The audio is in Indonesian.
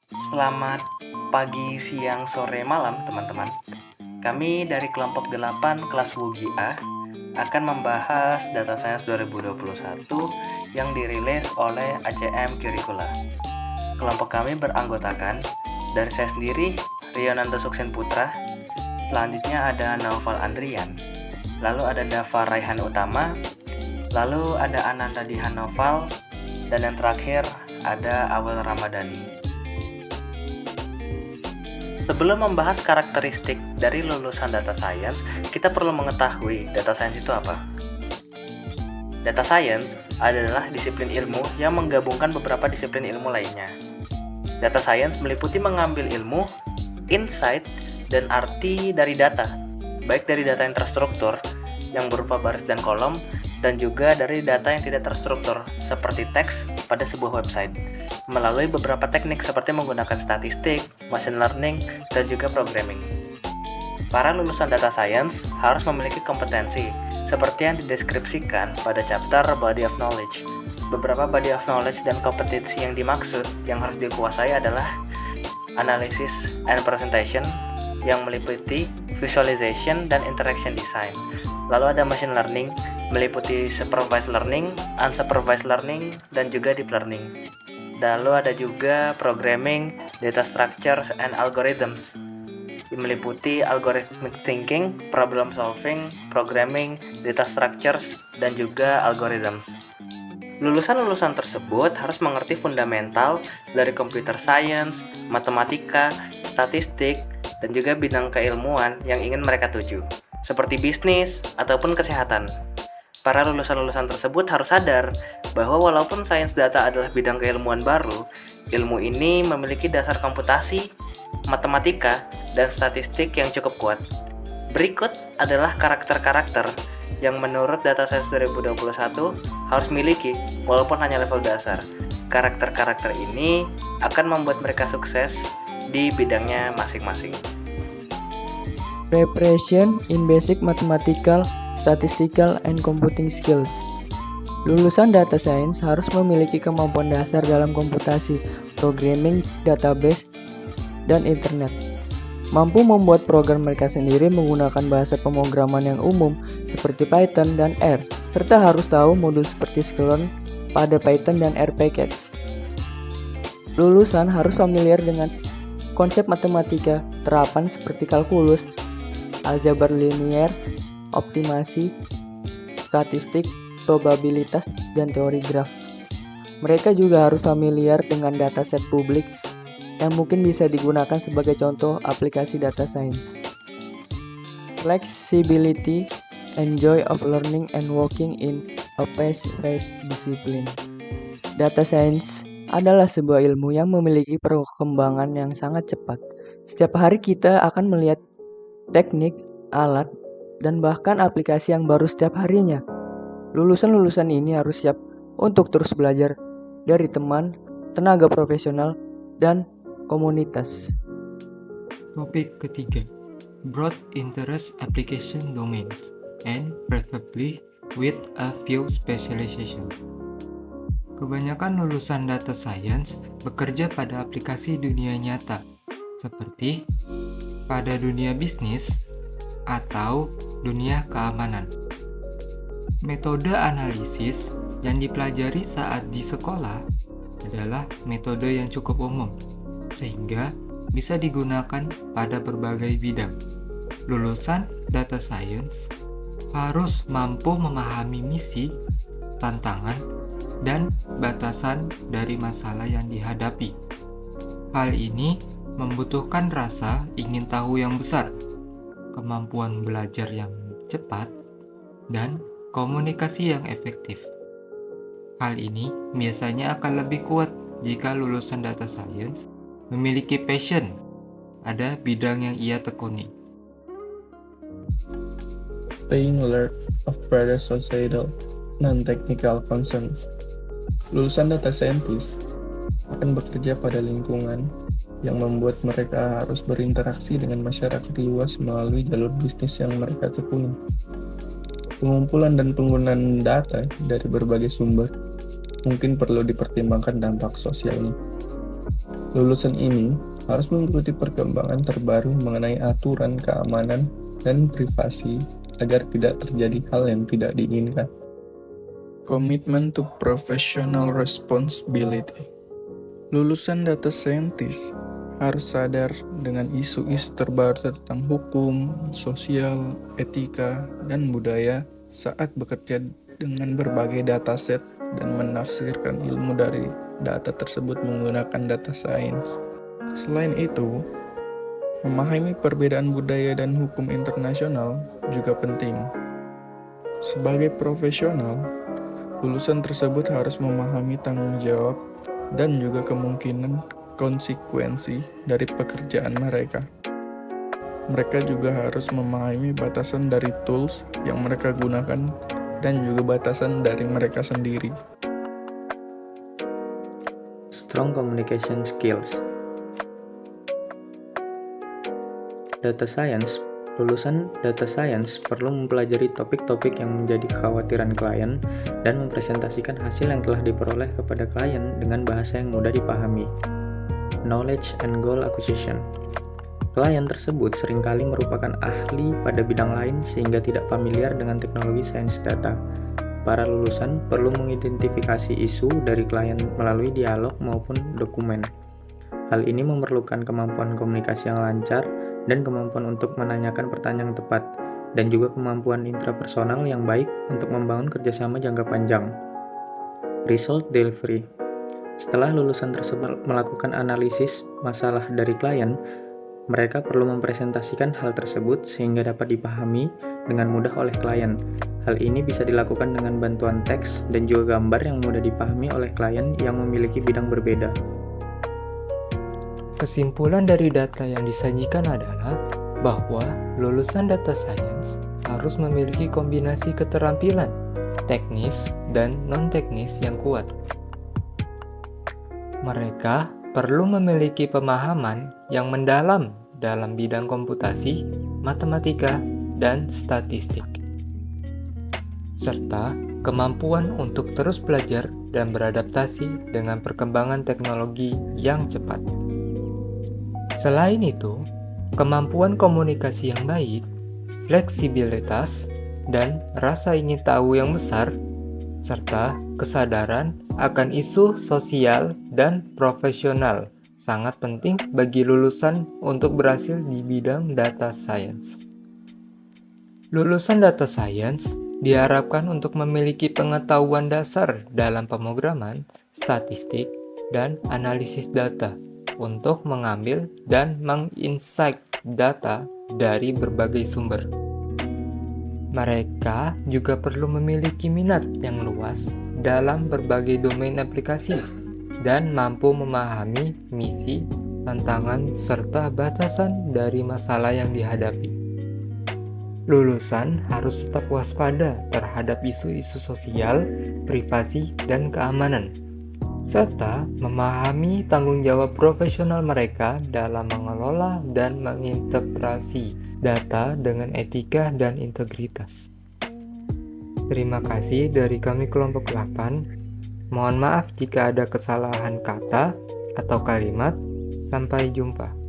Selamat pagi, siang, sore, malam teman-teman. Kami dari kelompok 8 kelas WUGI A akan membahas Data Science 2021 yang dirilis oleh ACM Curricula. Kelompok kami beranggotakan dari saya sendiri, Rionando Suksen Putra, selanjutnya ada Naufal Andrian, lalu ada Dava Raihan Utama, lalu ada Ananda Dihan Noval, dan yang terakhir ada Awal Ramadhani. Sebelum membahas karakteristik dari lulusan data science, kita perlu mengetahui data science itu apa. Data science adalah disiplin ilmu yang menggabungkan beberapa disiplin ilmu lainnya. Data science meliputi mengambil ilmu, insight, dan arti dari data, baik dari data yang terstruktur, yang berupa baris dan kolom, dan juga dari data yang tidak terstruktur, seperti teks pada sebuah website, melalui beberapa teknik seperti menggunakan statistik, machine learning, dan juga programming. Para lulusan data science harus memiliki kompetensi seperti yang dideskripsikan pada chapter Body of Knowledge. Beberapa body of knowledge dan kompetensi yang dimaksud yang harus dikuasai adalah analysis and presentation, yang meliputi visualization dan interaction design. Lalu ada machine learning, meliputi supervised learning, unsupervised learning, dan juga deep learning. Lalu ada juga programming, data structures, and algorithms, meliputi algorithmic thinking, problem solving, programming, data structures, dan juga algorithms. Lulusan-lulusan tersebut harus mengerti fundamental dari computer science, matematika, statistik, dan juga bidang keilmuan yang ingin mereka tuju, seperti bisnis ataupun kesehatan. Para lulusan-lulusan tersebut harus sadar bahwa walaupun sains data adalah bidang keilmuan baru, ilmu ini memiliki dasar komputasi, matematika, dan statistik yang cukup kuat. Berikut adalah karakter-karakter yang menurut Data Science 2021 harus miliki walaupun hanya level dasar. Karakter-karakter ini akan membuat mereka sukses di bidangnya masing-masing. Preparation in basic mathematical, statistical, and computing skills. Lulusan data science harus memiliki kemampuan dasar dalam komputasi, programming, database, dan internet. Mampu membuat program mereka sendiri menggunakan bahasa pemrograman yang umum seperti Python dan R, serta harus tahu modul seperti sklearn pada Python dan R package. Lulusan harus familiar dengan konsep matematika, terapan seperti kalkulus, aljabar linier, optimasi, statistik, probabilitas, dan teori graf. Mereka juga harus familiar dengan dataset publik yang mungkin bisa digunakan sebagai contoh aplikasi data science. Flexibility and joy of learning and working in a fast-paced discipline. Data science adalah sebuah ilmu yang memiliki perkembangan yang sangat cepat. Setiap hari kita akan melihat teknik, alat, dan bahkan aplikasi yang baru setiap harinya. Lulusan-lulusan ini harus siap untuk terus belajar dari teman, tenaga profesional, dan komunitas. Topik ketiga, broad interest application domains and preferably with a few specialization. Kebanyakan lulusan data science bekerja pada aplikasi dunia nyata, seperti pada dunia bisnis atau dunia keamanan. Metode analisis yang dipelajari saat di sekolah adalah metode yang cukup umum, sehingga bisa digunakan pada berbagai bidang. Lulusan data science harus mampu memahami misi, tantangan, dan batasan dari masalah yang dihadapi. Hal ini membutuhkan rasa ingin tahu yang besar, kemampuan belajar yang cepat, dan komunikasi yang efektif. Hal ini biasanya akan lebih kuat jika lulusan data science memiliki passion, ada bidang yang ia tekuni. Staying alert of broader societal, non-technical concerns. Lulusan data scientist akan bekerja pada lingkungan yang membuat mereka harus berinteraksi dengan masyarakat luas melalui jalur bisnis yang mereka tekuni. Pengumpulan dan penggunaan data dari berbagai sumber mungkin perlu dipertimbangkan dampak sosialnya. Lulusan ini harus mengikuti perkembangan terbaru mengenai aturan keamanan dan privasi agar tidak terjadi hal yang tidak diinginkan. Commitment to professional responsibility. Lulusan data scientist harus sadar dengan isu-isu terbaru tentang hukum, sosial, etika, dan budaya saat bekerja dengan berbagai dataset dan menafsirkan ilmu dari data tersebut menggunakan data science. Selain itu, memahami perbedaan budaya dan hukum internasional juga penting. Sebagai profesional, lulusan tersebut harus memahami tanggung jawab dan juga kemungkinan konsekuensi dari pekerjaan mereka. Mereka juga harus memahami batasan dari tools yang mereka gunakan dan juga batasan dari mereka sendiri. Strong communication skills. Lulusan data science perlu mempelajari topik-topik yang menjadi kekhawatiran klien dan mempresentasikan hasil yang telah diperoleh kepada klien dengan bahasa yang mudah dipahami. Knowledge and goal acquisition. Klien tersebut seringkali merupakan ahli pada bidang lain sehingga tidak familiar dengan teknologi sains data. Para lulusan perlu mengidentifikasi isu dari klien melalui dialog maupun dokumen. Hal ini memerlukan kemampuan komunikasi yang lancar dan kemampuan untuk menanyakan pertanyaan yang tepat, dan juga kemampuan intrapersonal yang baik untuk membangun kerjasama jangka panjang. Result delivery. Setelah lulusan tersebut melakukan analisis masalah dari klien, mereka perlu mempresentasikan hal tersebut sehingga dapat dipahami dengan mudah oleh klien. Hal ini bisa dilakukan dengan bantuan teks dan juga gambar yang mudah dipahami oleh klien yang memiliki bidang berbeda. Kesimpulan dari data yang disajikan adalah bahwa lulusan data science harus memiliki kombinasi keterampilan teknis dan non-teknis yang kuat. Mereka perlu memiliki pemahaman yang mendalam dalam bidang komputasi, matematika, dan statistik, serta kemampuan untuk terus belajar dan beradaptasi dengan perkembangan teknologi yang cepat. Selain itu, kemampuan komunikasi yang baik, fleksibilitas, dan rasa ingin tahu yang besar, serta kesadaran akan isu sosial dan profesional sangat penting bagi lulusan untuk berhasil di bidang data science. Lulusan data science diharapkan untuk memiliki pengetahuan dasar dalam pemrograman, statistik, dan analisis data untuk mengambil dan menginsight data dari berbagai sumber. Mereka juga perlu memiliki minat yang luas dalam berbagai domain aplikasi dan mampu memahami misi, tantangan, serta batasan dari masalah yang dihadapi. Lulusan harus tetap waspada terhadap isu-isu sosial, privasi, dan keamanan, serta memahami tanggung jawab profesional mereka dalam mengelola dan menginterpretasi data dengan etika dan integritas. Terima kasih dari kami kelompok 8. Mohon maaf jika ada kesalahan kata atau kalimat. Sampai jumpa.